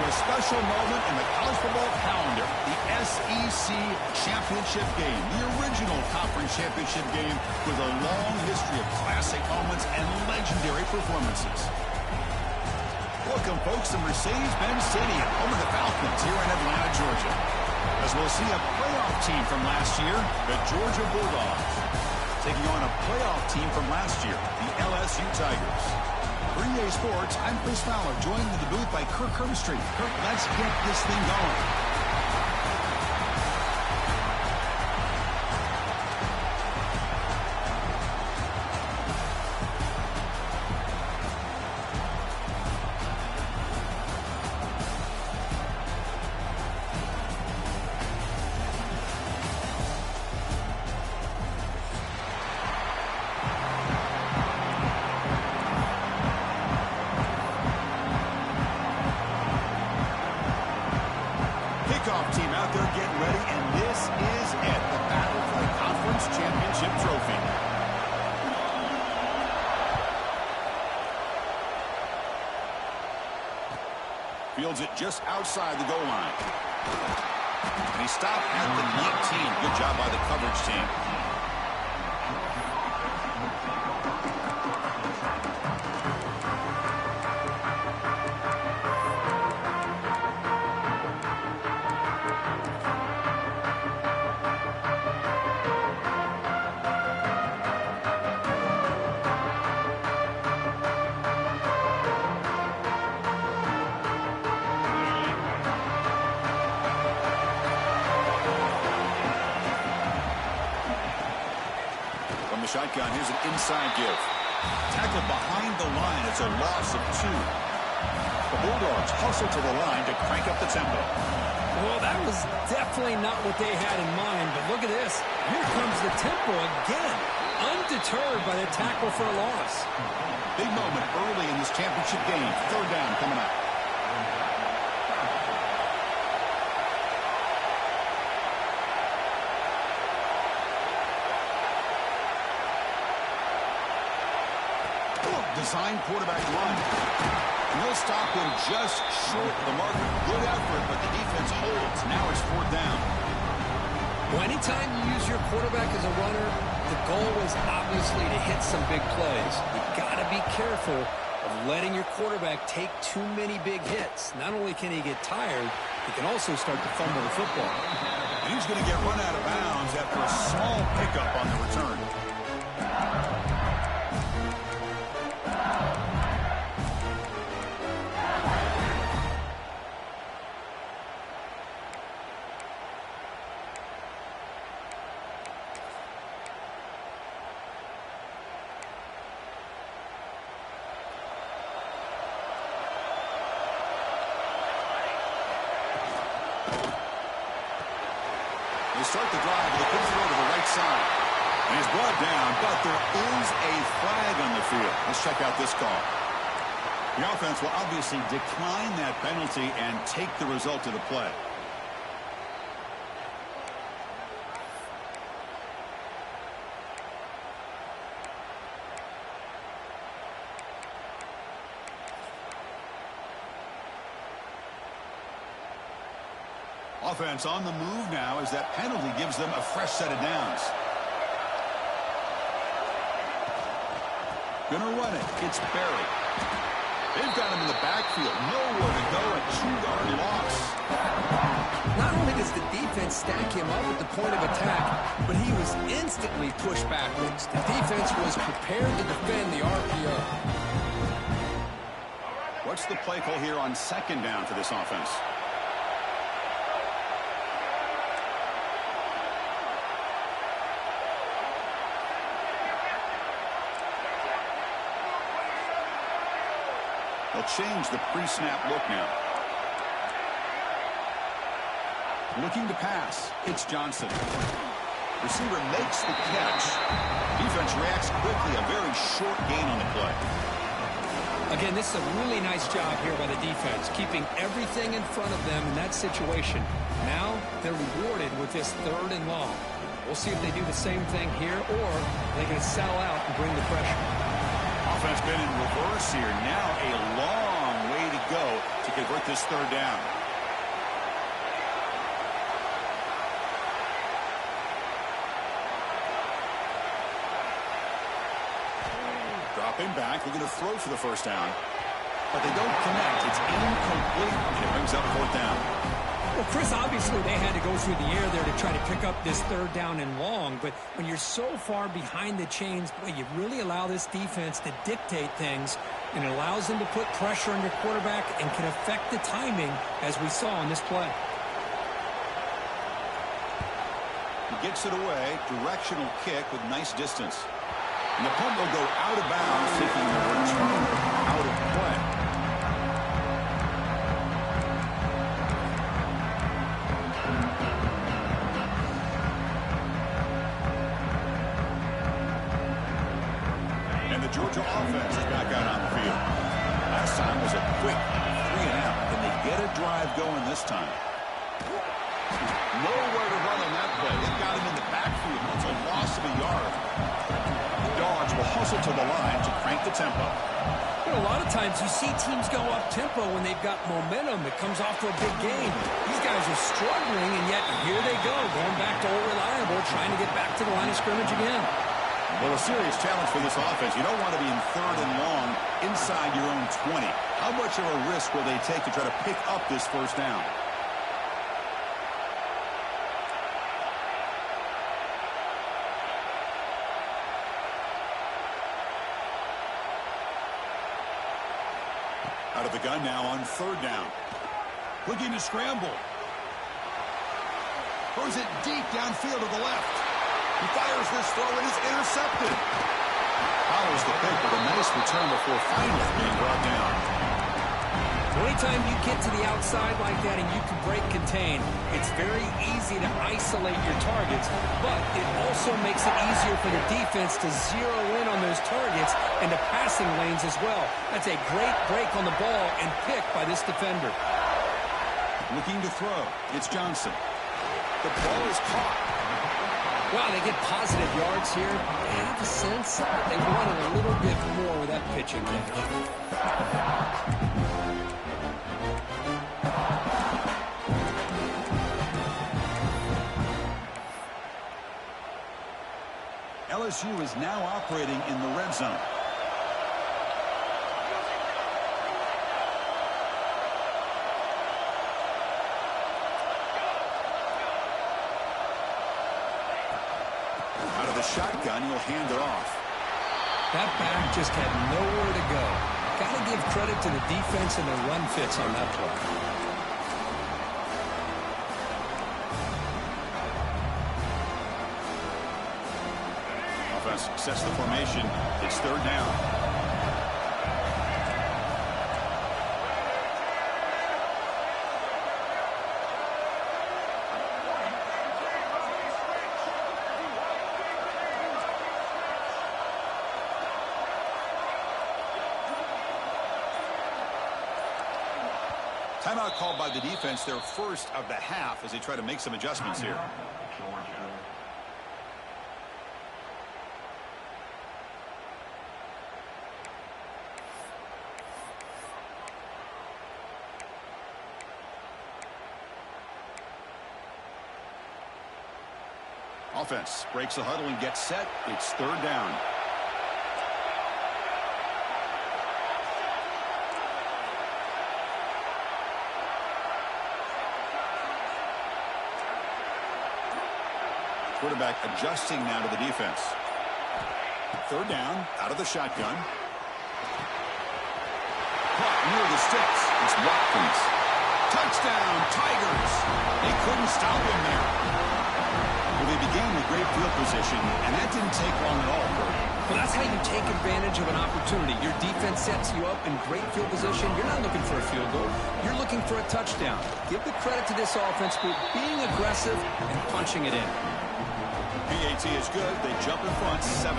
a special moment in the college football calendar, the SEC championship game, the original conference championship game with a long history of classic moments and legendary performances. Welcome, folks, to Mercedes-Benz Stadium, home of the Falcons here in Atlanta, Georgia. As we'll see a playoff team from last year, the Georgia Bulldogs, taking on a playoff team from last year, the LSU Tigers. For EA Sports, I'm Chris Fowler, joined in the booth by Kirk Herbstreit. Kirk, let's get this thing going. Team out there getting ready, and this is it, the battle for the conference championship trophy. Fields it just outside the goal line. And he stopped at the 19. Good job by the coverage team. Shotgun, here's an inside give. Tackle behind the line. It's a loss of 2. The Bulldogs hustle to the line to crank up the tempo. Well, that was definitely not what they had in mind, but look at this. Here comes the tempo again, undeterred by the tackle for a loss. Big moment early in this championship game. 3rd down coming up. Design quarterback run. And he'll stop him just short of the marker. Good effort, but the defense holds. Now it's 4th down. Well, anytime you use your quarterback as a runner, the goal is obviously to hit some big plays. You got to be careful of letting your quarterback take too many big hits. Not only can he get tired, he can also start to fumble the football. And he's going to get run out of bounds after a small pickup on the return. They start the drive with a quick throw to the right side. And he's brought down, but there is a flag on the field. Let's check out this call. The offense will obviously decline that penalty and take the result of the play. Offense on the move now as that penalty gives them a fresh set of downs. Gonna run it. It's Berry. They've got him in the backfield. Nowhere to go. A 2-yard loss. Not only does the defense stack him up at the point of attack, but he was instantly pushed backwards. The defense was prepared to defend the RPO. What's the play call here on 2nd down for this offense? They'll change the pre-snap look now. Looking to pass. It's Johnson. Receiver makes the catch. Defense reacts quickly. A very short gain on the play. Again, this is a really nice job here by the defense, keeping everything in front of them in that situation. Now they're rewarded with this 3rd and long. We'll see if they do the same thing here, or they can sell out and bring the pressure. Offense been in reverse here. Now a long way to go to convert this third down. Dropping back, looking to throw for the first down. But they don't connect. It's incomplete, and it brings up fourth down. Well, Chris, obviously they had to go through the air there to try to pick up this third down and long, but when you're so far behind the chains, boy, you really allow this defense to dictate things, and it allows them to put pressure on your quarterback and can affect the timing, as we saw on this play. He gets it away, directional kick with nice distance. And the punt will go out of bounds, taking the return out of play. And the Georgia offense is back out on the field. Last time was a quick 3-and-out. Can they get a drive going this time? Nowhere to run on that play. They got him in the backfield. It's a loss of a yard. Dogs will hustle to the line to crank the tempo. You know, a lot of times you see teams go up-tempo when they've got momentum. It comes off to a big game. These guys are struggling, and yet here they go, going back to old reliable, trying to get back to the line of scrimmage again. Well, a serious challenge for this offense. You don't want to be in third and long inside your own 20. How much of a risk will they take to try to pick up this first down? Out of the gun now on third down. Looking to scramble. Throws it deep downfield to the left. He fires this throw and is intercepted. Follows the pick with a nice return before finally being brought down. Anytime you get to the outside like that and you can break contain, it's very easy to isolate your targets, but it also makes it easier for the defense to zero in on those targets and the passing lanes as well. That's a great break on the ball and pick by this defender. Looking to throw. It's Johnson. The ball is caught. Wow, they get positive yards here. I have a sense that they wanted a little bit more with that pitching game. LSU is now operating in the red zone. Out of the shotgun, he'll hand it off. That back just had nowhere to go. Got to give credit to the defense and the run fits on that play. Sets the formation. It's third down. Timeout called by the defense, their first of the half, as they try to make some adjustments here. Offense breaks the huddle and gets set. It's third down. Quarterback adjusting now to the defense. Third down, out of the shotgun. Caught near the sticks. It's Watkins. Touchdown, Tigers. They couldn't stop him there. Well, they began with great field position, and that didn't take long at all, Kurt. Well, that's how you take advantage of an opportunity. Your defense sets you up in great field position. You're not looking for a field goal. You're looking for a touchdown. Give the credit to this offense for being aggressive and punching it in. PAT is good. They jump in front, 7-0.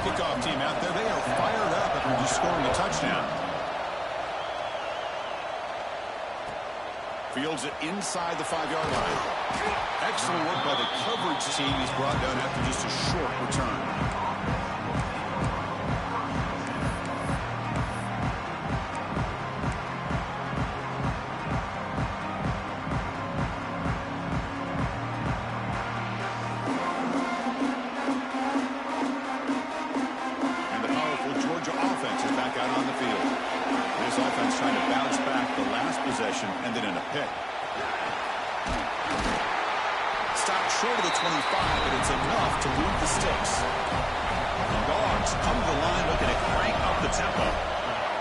Kickoff team out there. They are fired up after just scoring a touchdown. Fields it inside the 5-yard line. Excellent work by the coverage team. He's brought down after just a short return. back out on the field. This offense trying to bounce back. The last possession ended in a pick. Stopped short of the 25, but it's enough to move the sticks. The Dogs come to the line looking to crank up the tempo.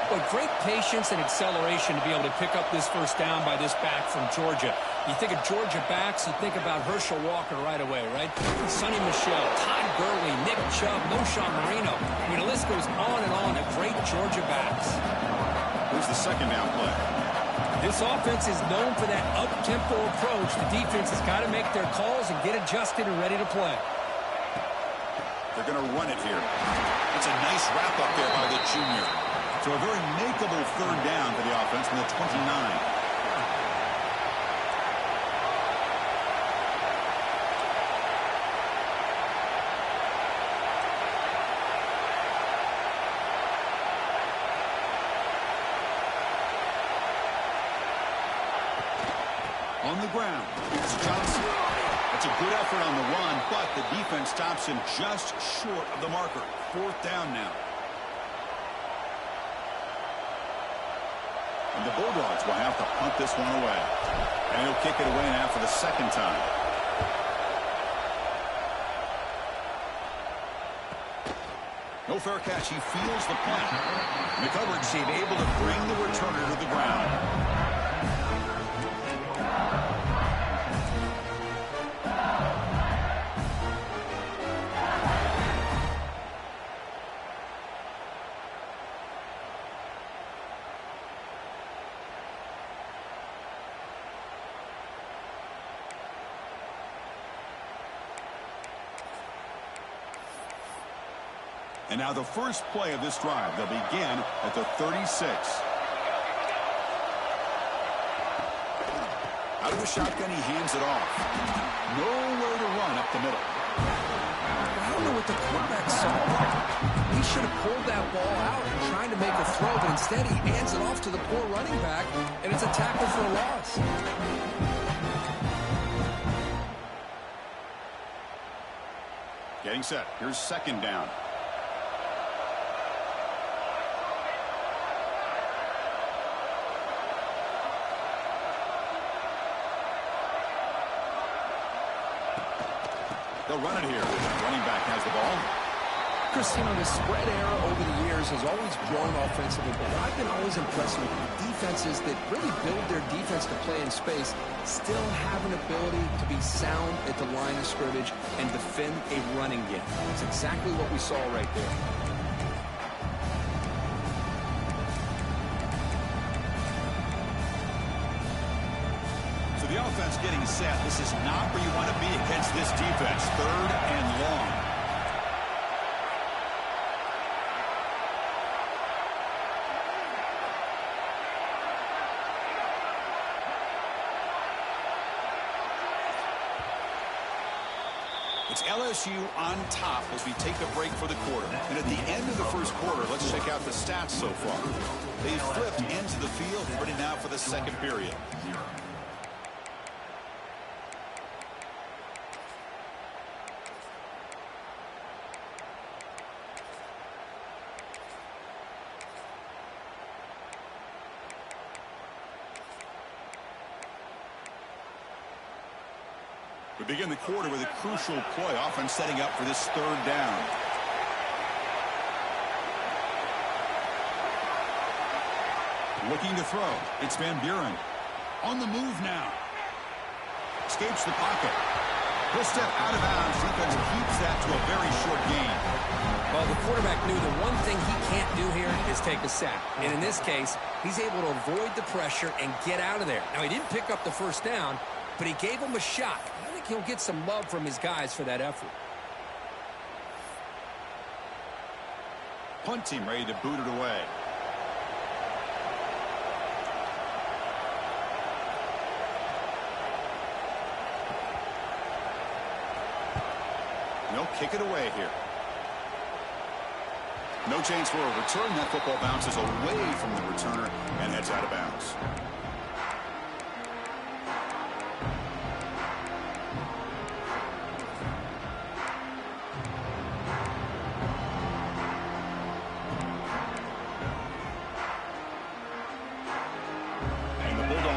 But great patience and acceleration to be able to pick up this first down by this back from Georgia. You think of Georgia backs, you think about Herschel Walker right away, right? Sonny Michel, Todd Gurley, Nick Chubb, Moshawn Marino. I mean, the list goes on and on of great Georgia backs. Here's the second down play. This offense is known for that up-tempo approach. The defense has got to make their calls and get adjusted and ready to play. They're going to run it here. It's a nice wrap-up there by the junior. So a very makeable third down for the offense from the 29. On the ground, here's Johnson. That's a good effort on the run, but the defense stops him just short of the marker. Fourth down now. And the Bulldogs will have to punt this one away. And he'll kick it away now for the second time. No fair catch. He feels the punt. And the coverage team able to bring the returner to the ground. And now the first play of this drive. They'll begin at the 36. Out of the shotgun, he hands it off. Nowhere to run up the middle. I don't know what the quarterback saw there. He should have pulled that ball out and tried to make a throw, but instead he hands it off to the poor running back, and it's a tackle for a loss. Getting set. Here's second down. They'll run it here. Running back has the ball. Chris, you know, the spread era over the years has always grown offensively, but I've been always impressed with defenses that really build their defense to play in space, still have an ability to be sound at the line of scrimmage and defend a running game. That's exactly what we saw right there. The offense getting set. This is not where you want to be against this defense. Third and long. It's LSU on top as we take a break for the quarter. And at the end of the first quarter, let's check out the stats so far. They flipped into the field, ready now for the second period. We begin the quarter with a crucial play, often setting up for this third down. Looking to throw. It's Van Buren. On the move now. Escapes the pocket. He'll step out of bounds. Defense keeps that to a very short gain. Well, the quarterback knew the one thing he can't do here is take a sack. And in this case, he's able to avoid the pressure and get out of there. Now, he didn't pick up the first down, but he gave him a shot. I think he'll get some love from his guys for that effort. Punt team ready to boot it away. They'll kick it away here. No chance for a return. That football bounces away from the returner and heads out of bounds.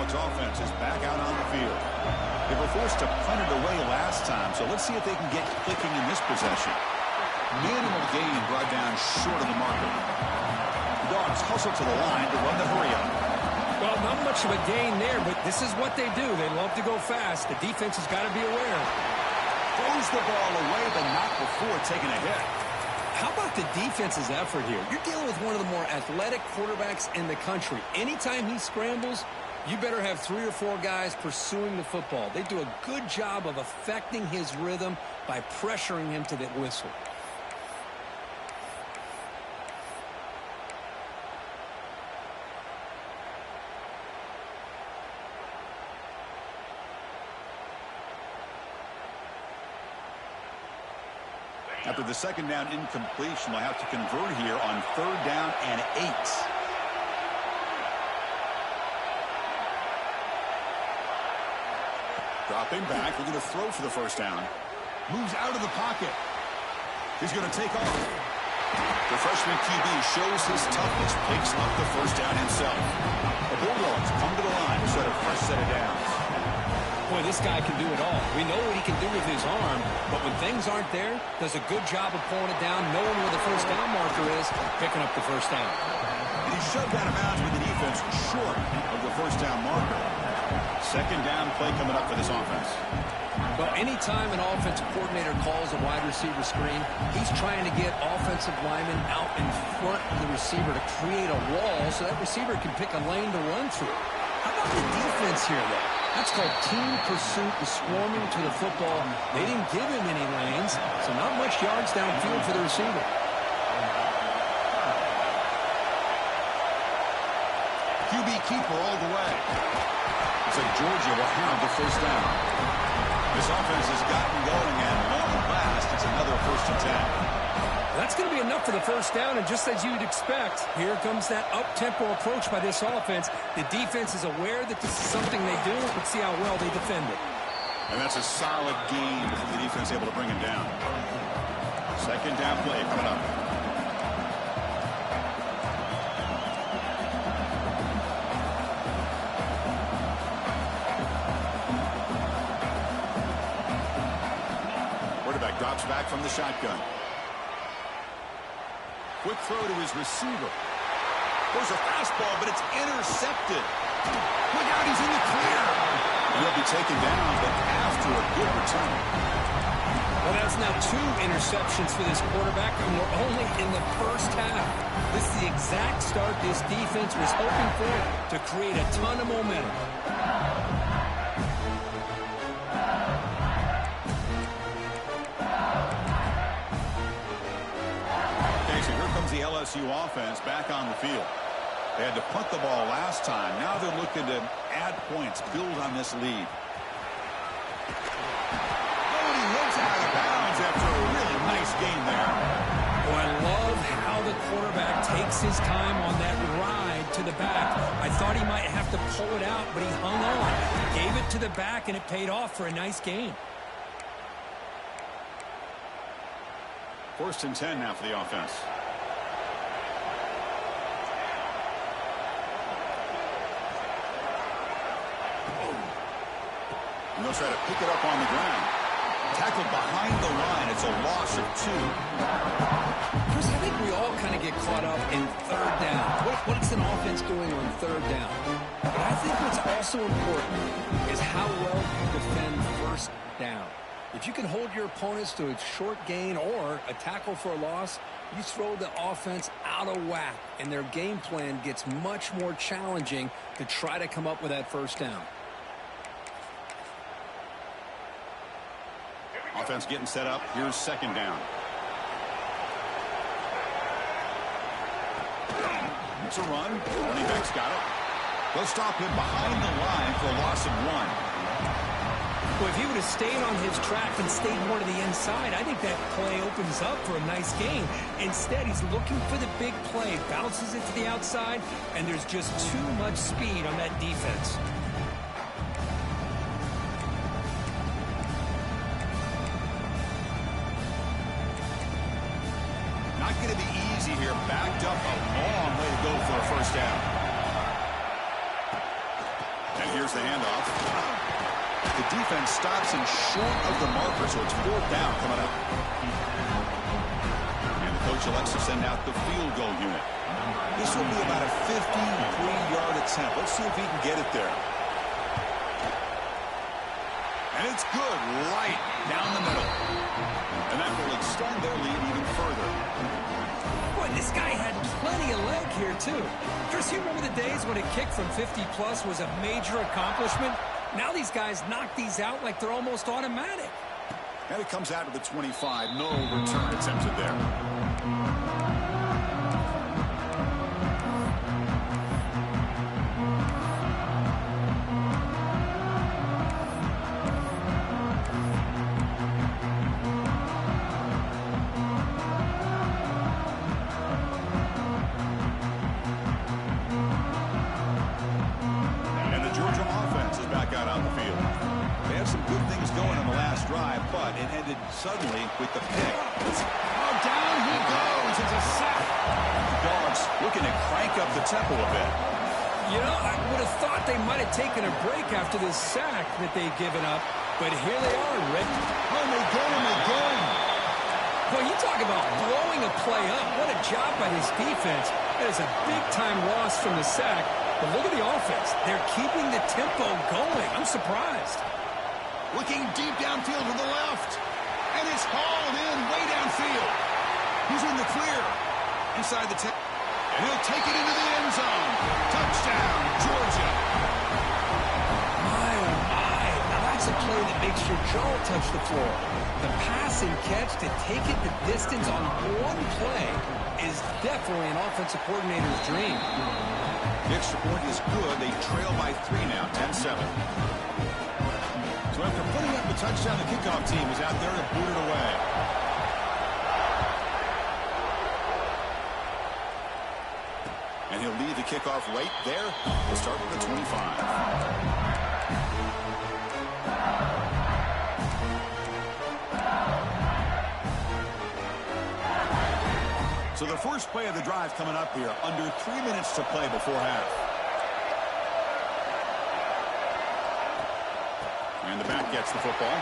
Bucs offense is back out on the field. They were forced to punt it away last time, so let's see if they can get clicking in this possession. Minimal gain brought down short of the marker. The Dogs hustle to the line to run the hurry-up. Well, not much of a gain there, but this is what they do. They love to go fast. The defense has got to be aware. Throws the ball away, but not before taking a hit. How about the defense's effort here? You're dealing with one of the more athletic quarterbacks in the country. Anytime he scrambles, you better have 3 or 4 guys pursuing the football. They do a good job of affecting his rhythm by pressuring him to the whistle. After the second down incompletion, they'll have to convert here on 3rd down and 8. Dropping back, we're going to throw for the first down. Moves out of the pocket. He's going to take off. The freshman QB shows his toughness, picks up the first down himself. The Bulldogs come to the line to set a fresh set of downs. Boy, this guy can do it all. We know what he can do with his arm, but when things aren't there, does a good job of pulling it down, knowing where the first down marker is, picking up the first down. And he's shoved out of bounds with the defense short of the first down marker. Second down play coming up for this offense. Well, anytime an offensive coordinator calls a wide receiver screen, he's trying to get offensive linemen out in front of the receiver to create a wall so that receiver can pick a lane to run through. How about the defense here, though? That's called team pursuit, the swarming to the football. They didn't give him any lanes, so not much yards downfield for the receiver. QB keeper all the way. Looks like Georgia will have the first down. This offense has gotten going, and long last, it's another 1st and 10. That's going to be enough for the first down, and just as you'd expect, here comes that up-tempo approach by this offense. The defense is aware that this is something they do. Let's see how well they defend it. And that's a solid gain before the defense able to bring him down. Second down play coming up. Quarterback drops back from the shotgun. Quick throw to his receiver. There's a fastball, but it's intercepted. Look out, he's in the clear. He'll be taken down, but after a good return. Well, that's now 2 interceptions for this quarterback, and we're only in the first half. This is the exact start this defense was hoping for to create a ton of momentum. The LSU offense back on the field. They had to punt the ball last time. Now they're looking to add points, build on this lead. Oh, and he hits out of bounds after a really nice game there. Oh, I love how the quarterback takes his time on that ride to the back. I thought he might have to pull it out, but he hung on. Gave it to the back, and it paid off for a nice gain. 1st and 10 now for the offense. And they'll try to pick it up on the ground. Tackled behind the line. It's a loss of 2. Chris, I think we all kind of get caught up in 3rd down. What is an offense doing on 3rd down? But I think what's also important is how well you defend 1st down. If you can hold your opponents to a short gain or a tackle for a loss, you throw the offense out of whack, and their game plan gets much more challenging to try to come up with that 1st down. Offense getting set up. Here's 2nd down. It's a run. Running back's got it. They'll stop him behind the line for a loss of 1. Well, if he would have stayed on his track and stayed more to the inside, I think that play opens up for a nice gain. Instead, he's looking for the big play, bounces it to the outside, and there's just too much speed on that defense. Not going to be easy here. Backed up a long way to go for a first down. And here Here's the handoff. The defense stops him short of the marker, so it's 4th down coming up. And the coach elects to send out the field goal unit. This will be about a 53-yard attempt. Let's see if he can get it there. And it's good, right down the middle. And that will extend their lead even further. Boy, this guy had plenty of leg here, too. Chris, you remember the days when a kick from 50-plus was a major accomplishment? Now these guys knock these out like they're almost automatic. And it comes out to the 25. No return attempted there. Suddenly with the pick. Oh, down he goes. It's a sack. The Dogs looking to crank up the tempo a bit. You know, I would have thought they might have taken a break after this sack that they've given up. But here they are, Rick. Oh, they get him again. Boy, you talk about blowing a play up. What a job by this defense. That is a big-time loss from the sack. But look at the offense. They're keeping the tempo going. I'm surprised. Looking deep downfield to the left. And it's hauled in way downfield. He's in the clear. Inside the 10. And he'll take it into the end zone. Touchdown, Georgia. My, oh my. Now that's a play that makes your jaw touch the floor. The pass and catch to take it the distance on one play is definitely an offensive coordinator's dream. The extra point is good. They trail by 3 now, 10-7. So after putting up the touchdown, the kickoff team is out there to boot it away. And he'll lead the kickoff right there. We'll start with the 25. So the first play of the drive coming up here. Under 3 minutes to play before half. And the back gets the football.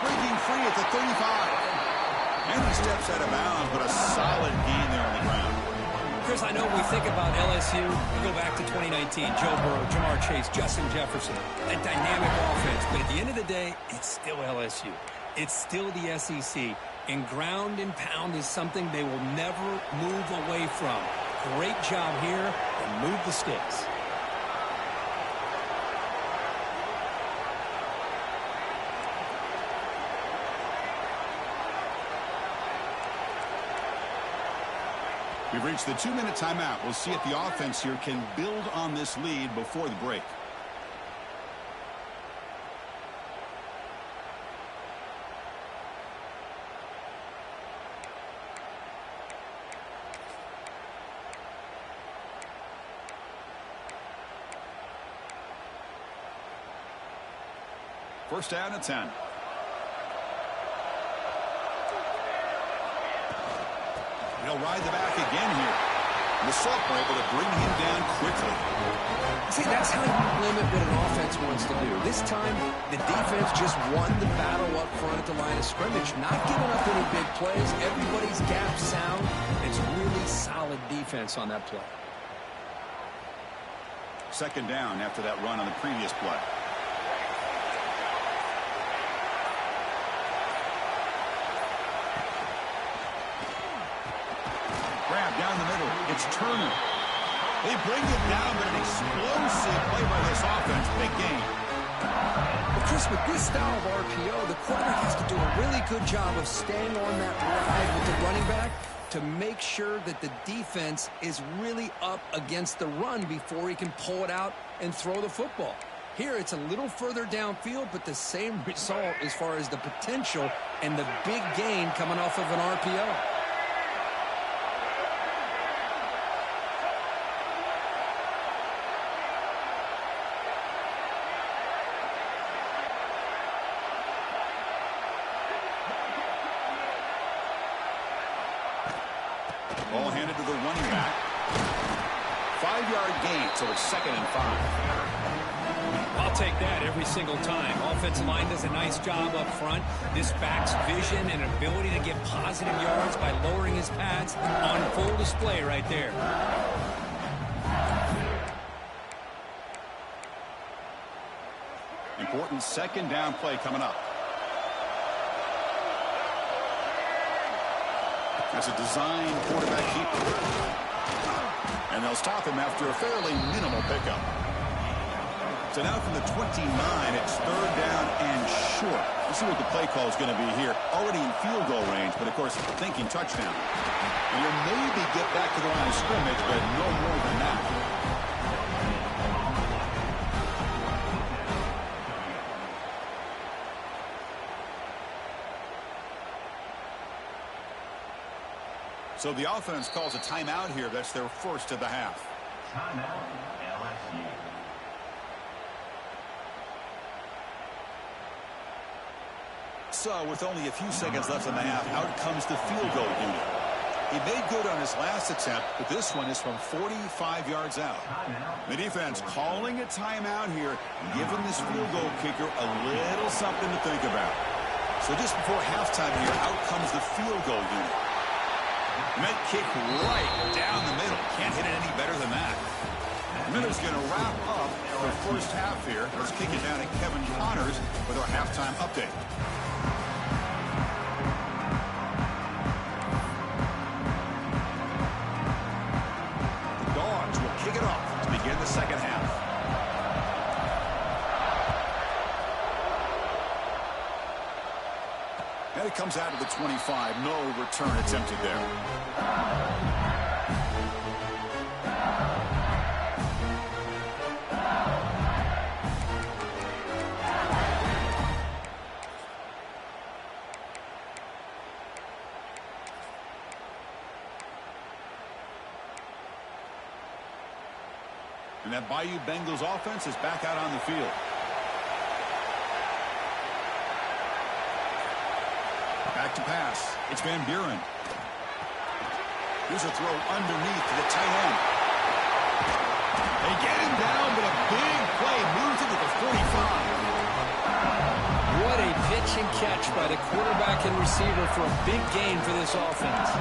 Breaking free at the 35. And he steps out of bounds, but a solid gain there on the ground. Chris, I know we think about LSU. We go back to 2019. Joe Burrow, Jamar Chase, Justin Jefferson. A dynamic offense. But at the end of the day, it's still LSU. It's still the SEC. And ground and pound is something they will never move away from. Great job here, and move the sticks. We've reached the 2-minute timeout. We'll see if the offense here can build on this lead before the break. First down at 10. He'll ride the back again here. And the sophomore able to bring him down quickly. See, that's how you limit what an offense wants to do. This time, the defense just won the battle up front at the line of scrimmage, not giving up any big plays. Everybody's gap sound. It's really solid defense on that play. Second down after that run on the previous play. Grab down the middle. It's Turner. They bring it down, but an explosive play by this offense. Big game. But Chris, with this style of RPO, the quarterback has to do a really good job of staying on that ride with the running back to make sure that the defense is really up against the run before he can pull it out and throw the football. Here, it's a little further downfield, but the same result as far as the potential and the big gain coming off of an RPO. Ball handed to the running back. 5-yard gain, so it's 2nd and 5. I'll take that every single time. Offensive line does a nice job up front. This back's vision and ability to get positive yards by lowering his pads on full display right there. Important 2nd down play coming up. That's a design quarterback keeper. And they'll stop him after a fairly minimal pickup. So now from the 29, it's 3rd down and short. Let's see what the play call is going to be here. Already in field goal range, but of course thinking touchdown. And you'll maybe get back to the line of scrimmage, but no more than that. So the offense calls a timeout here. That's their first of the half. Timeout, LSU. So with only a few seconds left in the half, out comes the field goal unit. He made good on his last attempt, but this one is from 45 yards out. The defense calling a timeout here, giving this field goal kicker a little something to think about. So just before halftime here, out comes the field goal unit. And that kick right down the middle. Can't hit it any better than that. Miller's going to wrap up the first half here. Let's kick it down to Kevin Connors with our halftime update. The Dogs will kick it off to begin the second half. And it comes out of the 25. No return attempted there. And that Bayou Bengals offense is back out on the field. Back to pass. It's Van Buren. Here's a throw underneath to the tight end. They get him down, but a big play moves it to the 45. What a pitch and catch by the quarterback and receiver for a big gain for this offense.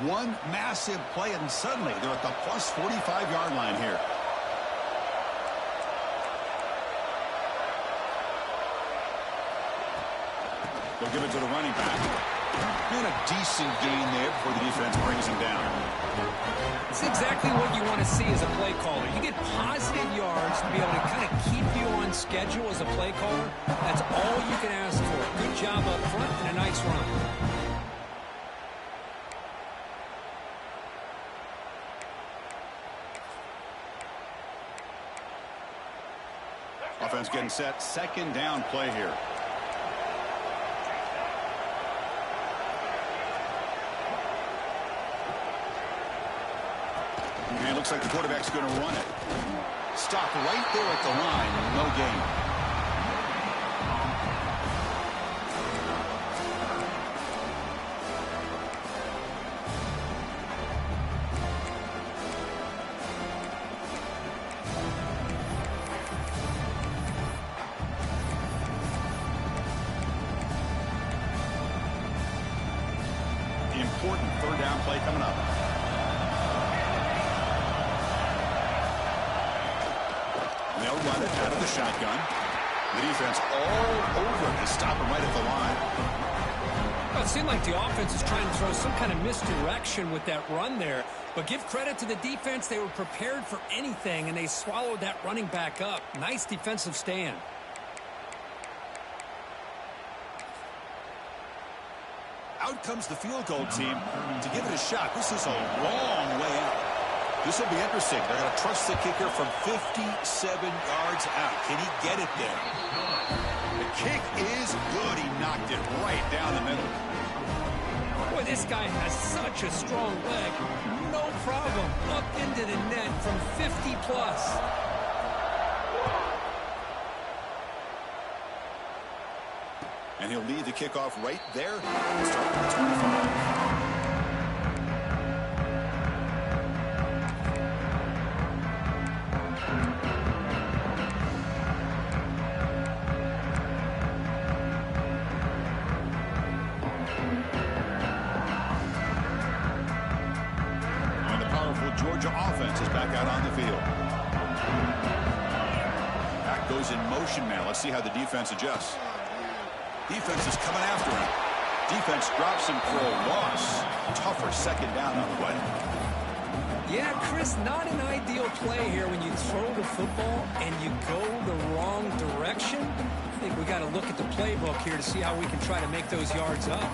One massive play, and suddenly they're at the plus 45-yard line here. They'll give it to the running back. And a decent gain there before the defense brings him down. It's exactly what you want to see as a play caller. You get positive yards to be able to kind of keep you on schedule as a play caller. That's all you can ask for. Good job up front and a nice run. Offense getting set. 2nd down play here. And it looks like the quarterback's going to run it. Stop right there at the line. No gain. Important 3rd down play coming up. They'll run it out of the shotgun. The defense all over to stop him right at the line. Well, it seemed like the offense is trying to throw some kind of misdirection with that run there. But give credit to the defense. They were prepared for anything, and they swallowed that running back up. Nice defensive stand. Out comes the field goal team to give it a shot. This is a long way out. This will be interesting. They're going to trust the kicker from 57 yards out. Can he get it there? The kick is good. He knocked it right down the middle. Boy, this guy has such a strong leg. No problem. Up into the net from 50 plus. And he'll lead the kickoff right there. Start with the 25. Georgia offense is back out on the field. Back goes in motion now. Let's see how the defense adjusts. Defense is coming after him. Defense drops him for a loss. Tougher second down on the way. Yeah, Chris, not an ideal play here when you throw the football and you go the wrong direction. I think we got to look at the playbook here to see how we can try to make those yards up.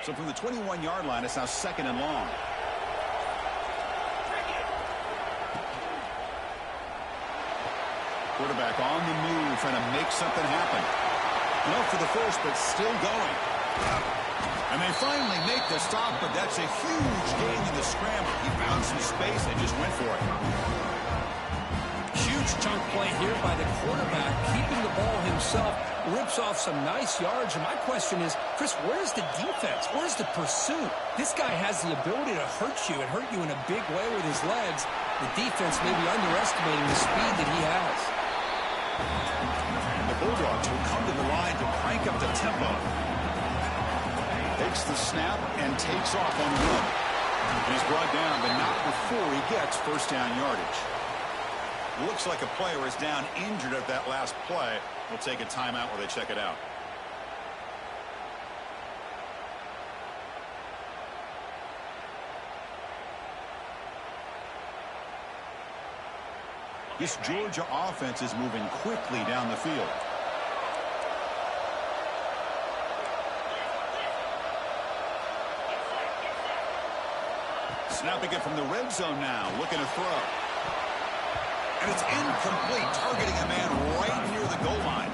So from the 21-yard line, it's now second and long. Quarterback on the move, trying to make something happen. No for the first, but still going. And they finally make the stop, but that's a huge gain in the scramble. He found some space and just went for it. Huge chunk play here by the quarterback, keeping the ball himself, rips off some nice yards. And my question is, Chris, where's the defense? Where's the pursuit? This guy has the ability to hurt you and hurt you in a big way with his legs. The defense may be underestimating the speed that he has. The Bulldogs will come to the line to crank up the tempo. Takes the snap and takes off on the run. He's brought down, but not before he gets first down yardage. Looks like a player is down injured at that last play. We'll take a timeout while they check it out. This Georgia offense is moving quickly down the field. Snapping it from the red zone now, looking to throw. And it's incomplete, targeting a man right near the goal line.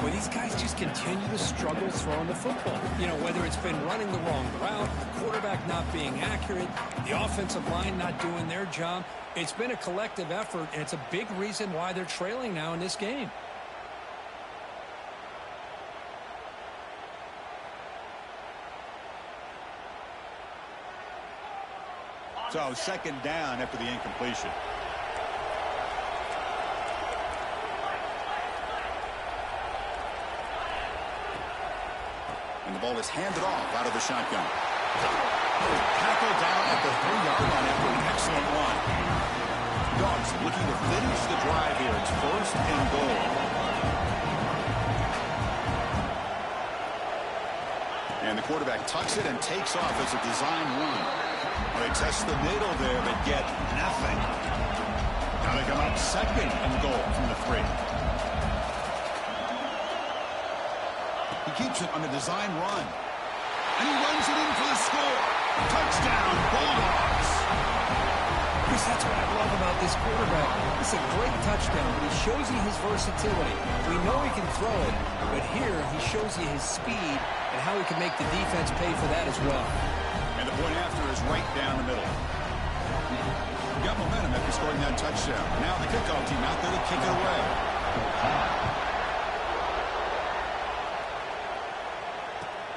Well, these guys just continue to struggle throwing the football. You know, whether it's been running the wrong route, the quarterback not being accurate, the offensive line not doing their job. It's been a collective effort, and it's a big reason why they're trailing now in this game. So second down after the incompletion. And the ball is handed off out of the shotgun. Tackled down at the 3-yard line after an excellent run. Dogs looking to finish the drive here. It's first and goal. And the quarterback tucks it and takes off as a design run. Well, they test the middle there, but get nothing. Now they come up second and goal from the 3. He keeps it on the design run. And he runs it in for the score. Touchdown, Bulldogs. Chris, that's what I love about this quarterback. It's a great touchdown, but he shows you his versatility. We know he can throw it, but here he shows you his speed and how he can make the defense pay for that as well. And the point after is right down the middle. Got momentum after scoring that touchdown. Now the kickoff team out there to kick it away.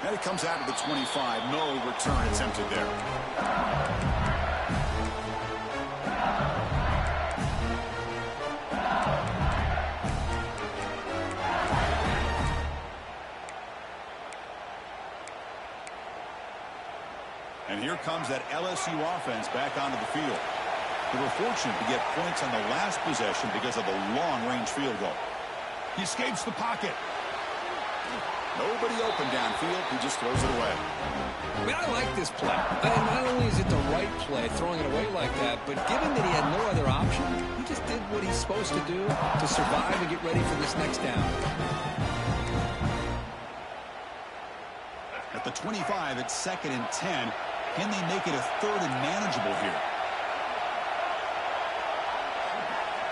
And it comes out of the 25. No return attempted there. And here comes that LSU offense back onto the field. They were fortunate to get points on the last possession because of the long-range field goal. He escapes the pocket. Nobody open downfield. He just throws it away. I mean, I like this play. Not only is it the right play, throwing it away like that, but given that he had no other option, he just did what he's supposed to do to survive and get ready for this next down. At the 25, it's second and 10. Can they make it a third and manageable here?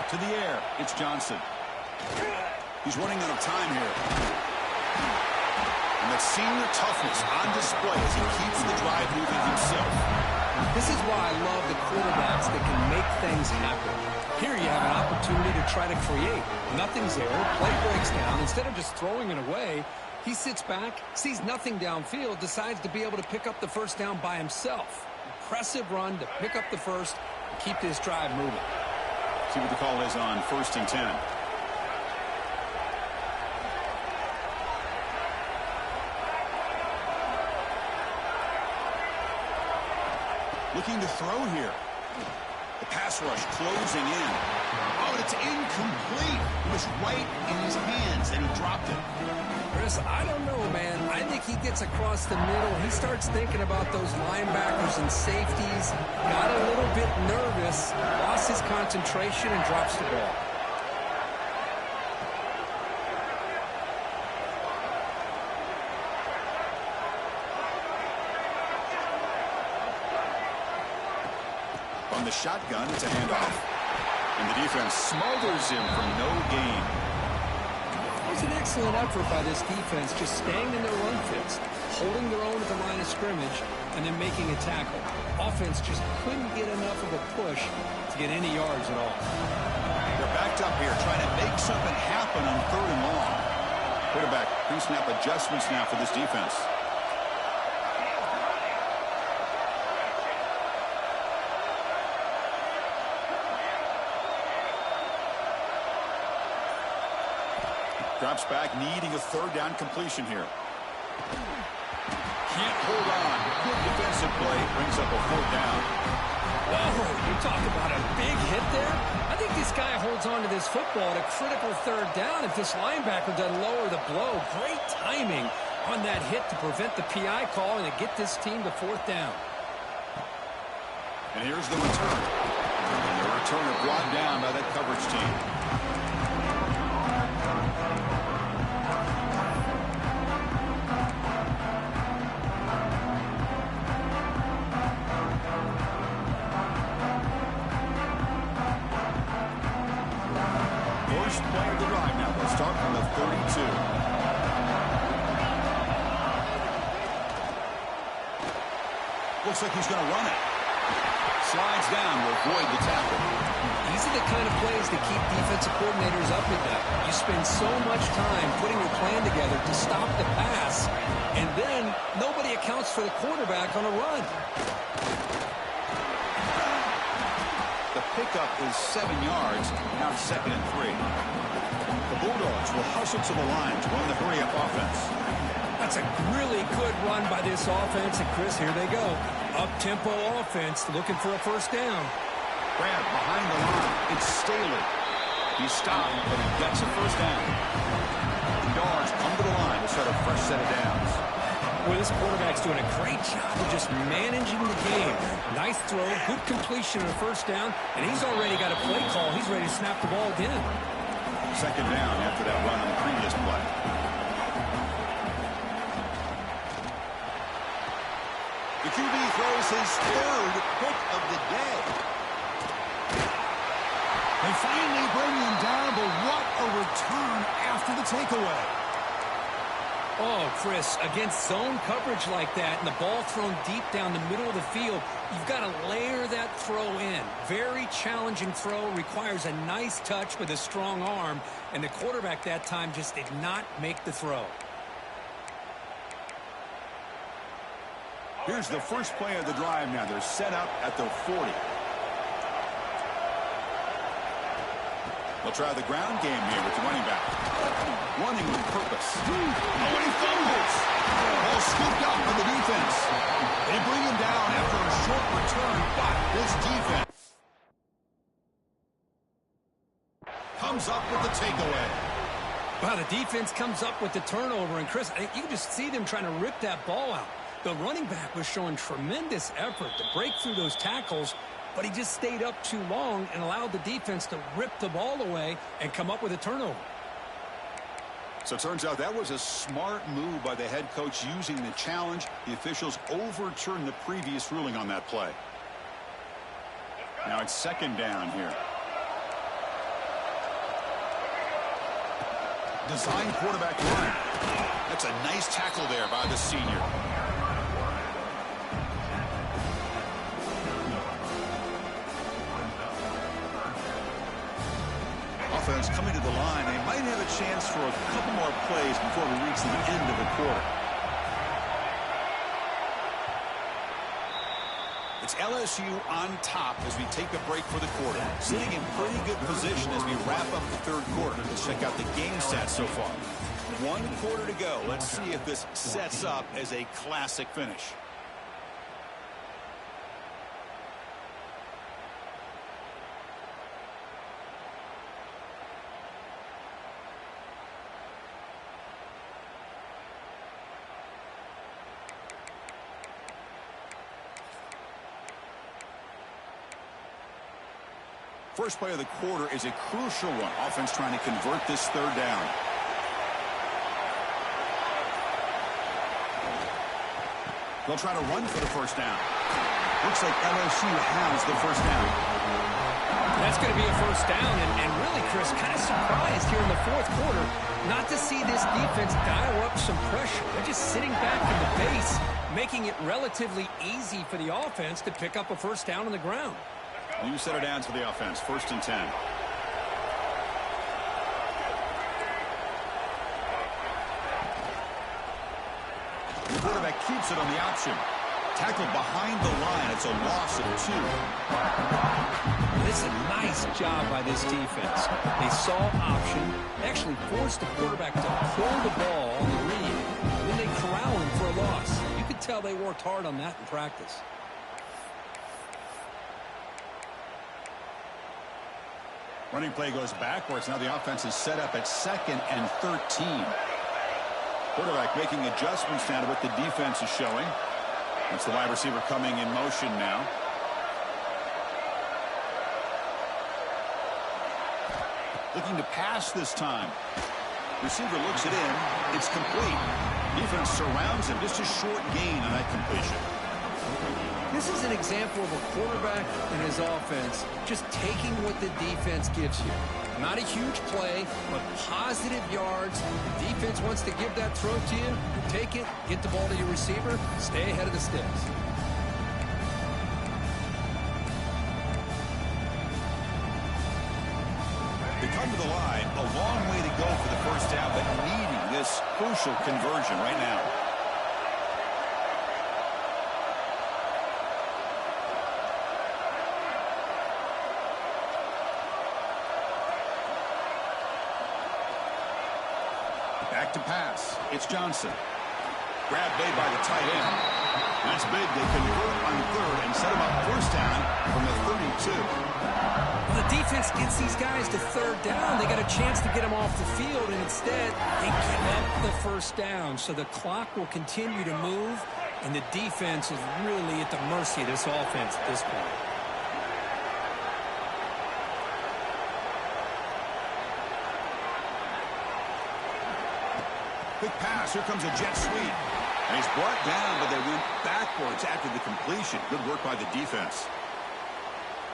To the air, it's Johnson. He's running out of time here. And that senior toughness on display as he keeps the drive moving himself. This is why I love the quarterbacks that can make things happen. Here you have an opportunity to try to create. Nothing's there. Play breaks down. Instead of just throwing it away, he sits back, sees nothing downfield, decides to be able to pick up the first down by himself. Impressive run to pick up the first and keep this drive moving. See what the call is on 1st and 10. Looking to throw here. The pass rush closing in. Oh, it's incomplete. It was right in his hands, and he dropped it. Chris, I don't know, man. I think he gets across the middle. He starts thinking about those linebackers and safeties. Got a little bit nervous, lost his concentration, and drops the ball. From the shotgun, it's a handoff. And the defense smothers him for no gain. It was an excellent effort by this defense, just staying in their run fits, holding their own at the line of scrimmage, and then making a tackle. Offense just couldn't get enough of a push to get any yards at all. They're backed up here, trying to make something happen on 3rd and long. Quarterback pre-snap adjustments now for this defense. Drops back, needing a 3rd down completion here. Can't hold on. Good defensive play. Brings up a 4th down. Whoa, you talk about a big hit there. I think this guy holds on to this football at a critical 3rd down if this linebacker doesn't lower the blow. Great timing on that hit to prevent the PI call and to get this team to 4th down. And here's the return. And the returner brought down by that coverage team. First play of the drive now. They'll start from the 32. Looks like he's going to run it. Slides down to avoid the tackle. These are the kind of plays that keep defensive coordinators up at night. You spend so much time putting your plan together to stop the pass, and then nobody accounts for the quarterback on a run. The pickup is 7 yards. Now it's 2nd and 3. The Bulldogs will hustle to the line to run the hurry-up offense. That's a really good run by this offense, and Chris, here they go. Up-tempo offense looking for a 1st down. Grab behind the line. It's Staley. He's stopped, but he gets a 1st down. The yards come to the line to start a fresh set of downs. Well, this quarterback's doing a great job of just managing the game. Nice throw, good completion of a 1st down, and he's already got a play call. He's ready to snap the ball again. 2nd down after that run on the previous play. The QB throws his 3rd pick of the day. They finally bring him down, but what a return after the takeaway. Oh, Chris, against zone coverage like that and the ball thrown deep down the middle of the field, you've got to layer that throw in. Very challenging throw, requires a nice touch with a strong arm, and the quarterback that time just did not make the throw. Here's the first play of the drive now. They're set up at the 40. They'll try the ground game here with the running back. Running with purpose. Oh, and he fumbles. Ball scooped up for the defense. They bring him down after a short return, but this defense comes up with the takeaway. Wow, the defense comes up with the turnover, and Chris, you can just see them trying to rip that ball out. The running back was showing tremendous effort to break through those tackles, but he just stayed up too long and allowed the defense to rip the ball away and come up with a turnover. So it turns out that was a smart move by the head coach using the challenge. The officials overturned the previous ruling on that play. Now it's 2nd down here. Design quarterback run. That's a nice tackle there by the senior. Offense coming to the line. They might have a chance for a couple more plays before we reach the end of the quarter. It's LSU on top as we take a break for the quarter. Sitting in pretty good position as we wrap up the third quarter. Let's check out the game stats so far. 1 quarter to go. Let's see if this sets up as a classic finish. First play of the quarter is a crucial one. Offense trying to convert this third down. They'll try to run for the first down. Looks like LSU has the first down. That's going to be a first down, and really, Chris, kind of surprised here in the fourth quarter not to see this defense dial up some pressure. They're just sitting back in the base, making it relatively easy for the offense to pick up a first down on the ground. New set of downs for the offense. 1st and 10. The quarterback keeps it on the option. Tackled behind the line. It's a loss of 2. This is a nice job by this defense. They saw option, actually forced the quarterback to pull the ball on the read, and then they corral him for a loss. You could tell they worked hard on that in practice. Running play goes backwards. Now the offense is set up at 2nd and 13. Quarterback making adjustments now to what the defense is showing. That's the wide receiver coming in motion now. Looking to pass this time. Receiver looks it in. It's complete. Defense surrounds him. Just a short gain on that completion. This is an example of a quarterback and his offense just taking what the defense gives you. Not a huge play, but positive yards. The defense wants to give that throw to you. You take it, get the ball to your receiver, stay ahead of the sticks. They come to the line. A long way to go for the first down, but needing this crucial conversion right now. Back to pass. It's Johnson. Grab made by the tight end. That's big. They convert on 3rd and set him up first down from the 32. Well, the defense gets these guys to 3rd down. They got a chance to get them off the field, and instead they give up the first down. So the clock will continue to move, and the defense is really at the mercy of this offense at this point. Quick pass. Here comes a jet sweep. And he's brought down, but they went backwards after the completion. Good work by the defense.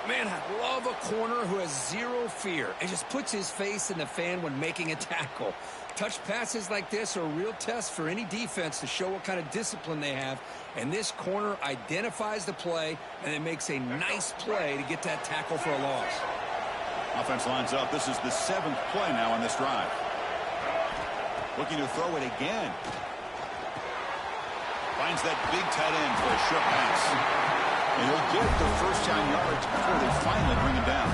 Man, I love a corner who has zero fear and just puts his face in the fan when making a tackle. Touch passes like this are a real test for any defense to show what kind of discipline they have. And this corner identifies the play and then makes a nice play to get that tackle for a loss. Offense lines up. This is the 7th play now on this drive. Looking to throw it again. Finds that big tight end for a short pass. And he'll get the first down yards before they finally bring him down.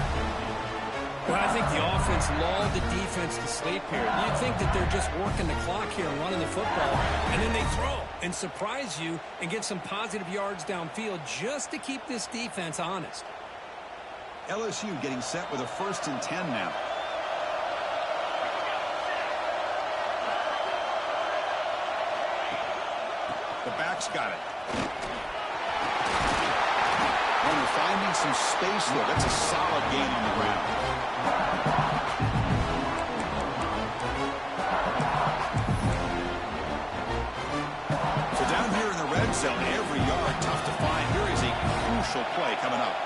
Well, I think the offense lulled the defense to sleep here. You'd think that they're just working the clock here and running the football, and then they throw and surprise you and get some positive yards downfield just to keep this defense honest. LSU getting set with a 1st and 10 now. The back's got it. When they're finding some space there, that's a solid gain on the ground. So down here in the red zone, every yard tough to find. Here is a crucial play coming up.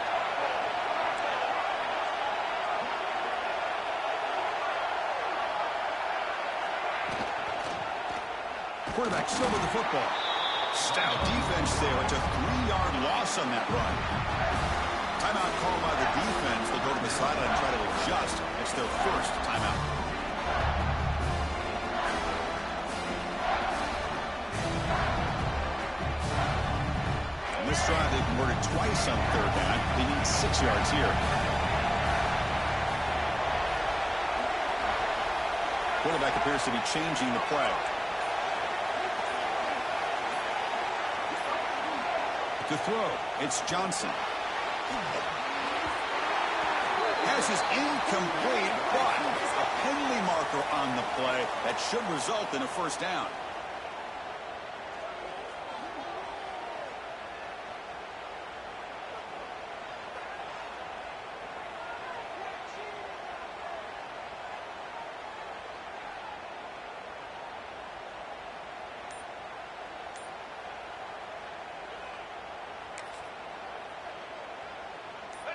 Quarterback still with the football. Stout defense there. It's a 3-yard loss on that run. Timeout called by the defense. They'll go to the sideline and try to adjust. It's their first timeout. On this drive, they converted twice on third down. They need 6 yards here. Quarterback appears to be changing the play. To throw, it's Johnson. Pass is incomplete, but a penalty marker on the play that should result in a first down.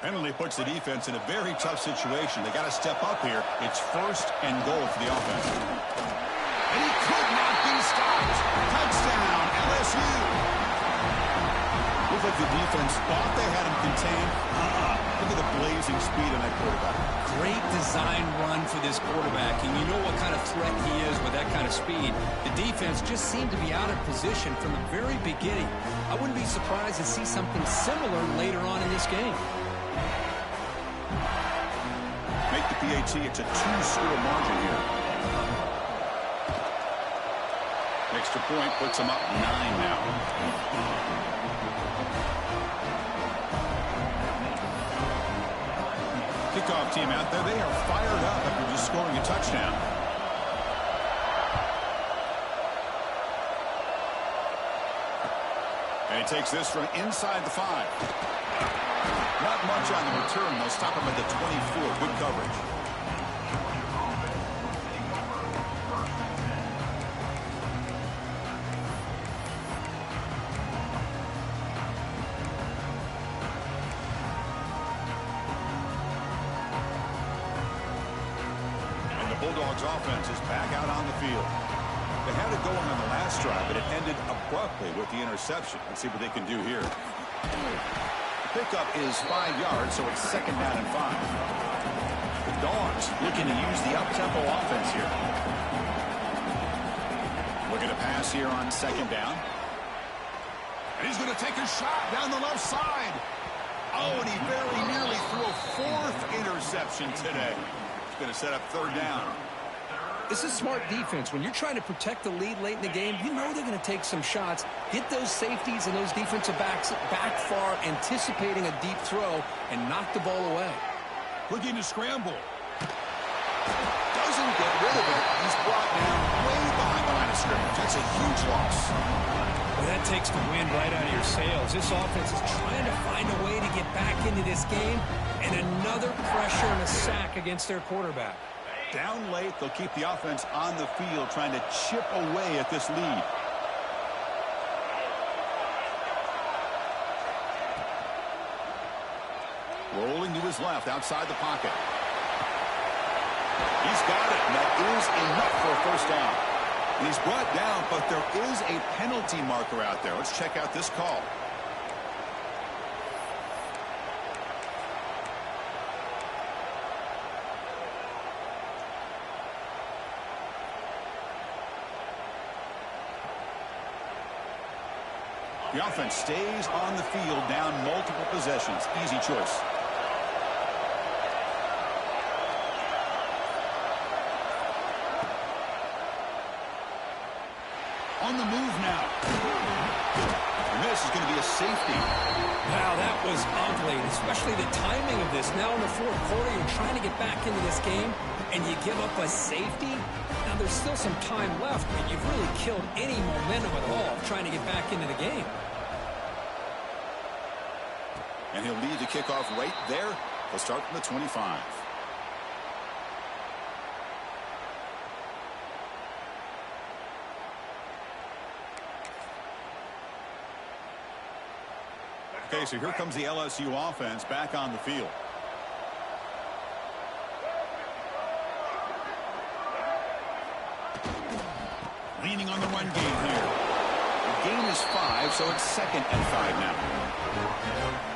Penalty puts the defense in a very tough situation. They got to step up here. It's first and goal for the offense. And he could not be stopped. Touchdown, LSU. Looks like the defense thought they had him contained. Look at the blazing speed on that quarterback. Great design run for this quarterback, and you know what kind of threat he is with that kind of speed. The defense just seemed to be out of position from the very beginning. I wouldn't be surprised to see something similar later on in this game. Make the PAT, it's a 2-score margin here. Extra point puts them up 9 now. Kickoff team out there, they are fired up after just scoring a touchdown. And he takes this from inside the 5. Not much on the return. They'll stop him at the 24. Good coverage. And the Bulldogs offense is back out on the field. They had it going on the last drive, but it ended abruptly with the interception. Let's see what they can do here. Pickup is 5 yards, so it's second down and 5. The Dogs looking to use the up-tempo offense here. Looking to pass here on second down. And he's going to take a shot down the left side. Oh, and he very nearly threw a 4th interception today. He's going to set up third down. This is smart defense. When you're trying to protect the lead late in the game, you know they're going to take some shots, get those safeties and those defensive backs back far, anticipating a deep throw, and knock the ball away. Looking to scramble. Doesn't get rid of it. He's brought down way behind the line of scrimmage. That's a huge loss. Well, that takes the wind right out of your sails. This offense is trying to find a way to get back into this game, and another pressure and a sack against their quarterback. Down late, they'll keep the offense on the field trying to chip away at this lead. Rolling to his left outside the pocket. He's got it, and that is enough for a first down. And he's brought down, but there is a penalty marker out there. Let's check out this call. The offense stays on the field, down multiple possessions. Easy choice. On the move now. And this is going to be a safety. Wow, that was ugly, especially the timing of this. Now in the 4th quarter, you're trying to get back into this game, and you give up a safety? Now, there's still some time left, but you've really killed any momentum at all trying to get back into the game. And he'll lead the kickoff right there. He'll start from the 25. Okay, so here comes the LSU offense back on the field. Leaning on on the run game here. The gain is 5, so it's 2nd and 5 now.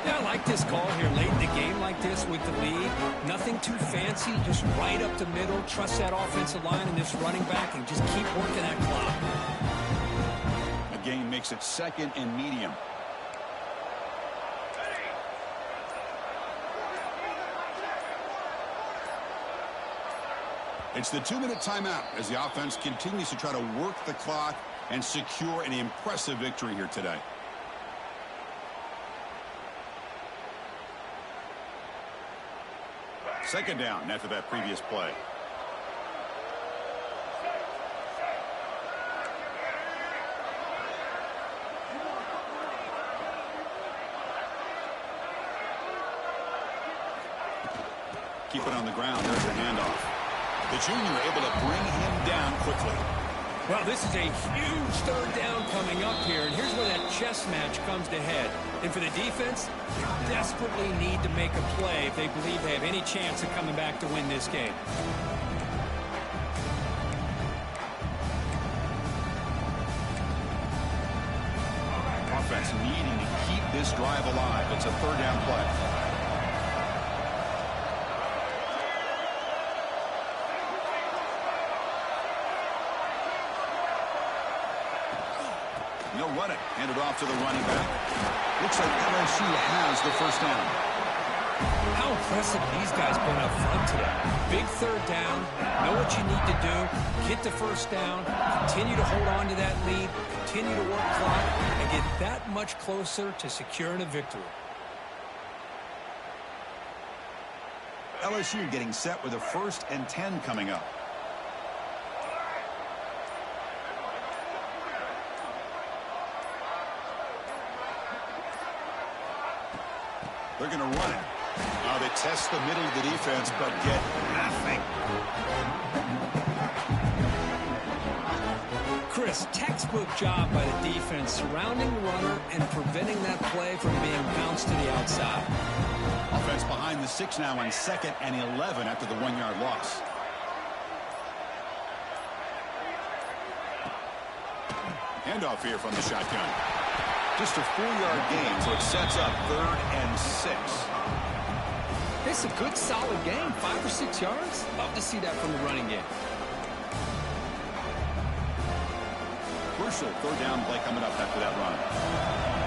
Yeah, I like this call here late in the game like this with the lead. Nothing too fancy, just right up the middle. Trust that offensive line and this running back and just keep working that clock. The gain makes it 2nd and medium. It's the 2-minute timeout as the offense continues to try to work the clock and secure an impressive victory here today. Second down after that previous play. Keep it on the ground. There's the handoff. The junior able to bring him down quickly. Well, this is a huge third down coming up here, and here's where that chess match comes to head. And for the defense, they desperately need to make a play if they believe they have any chance of coming back to win this game. Offense needing to keep this drive alive. It's a third down play. They'll run it. Hand it off to the running back. Looks like LSU has the first down. How impressive these guys been up front today. Big third down. Know what you need to do. Get the first down. Continue to hold on to that lead. Continue to work clock. And get that much closer to securing a victory. LSU getting set with a 1st and 10 coming up. They're going to run it. Now they test the middle of the defense, but get nothing. Chris, textbook job by the defense surrounding the runner and preventing that play from being bounced to the outside. Offense behind the 6 now on 2nd and 11 after the 1-yard loss. Handoff here from the shotgun. Just a 4-yard gain, so it sets up 3rd and 6. It's a good, solid game. 5 or 6 yards. Love to see that from the running game. Crucial third down play coming up after that run.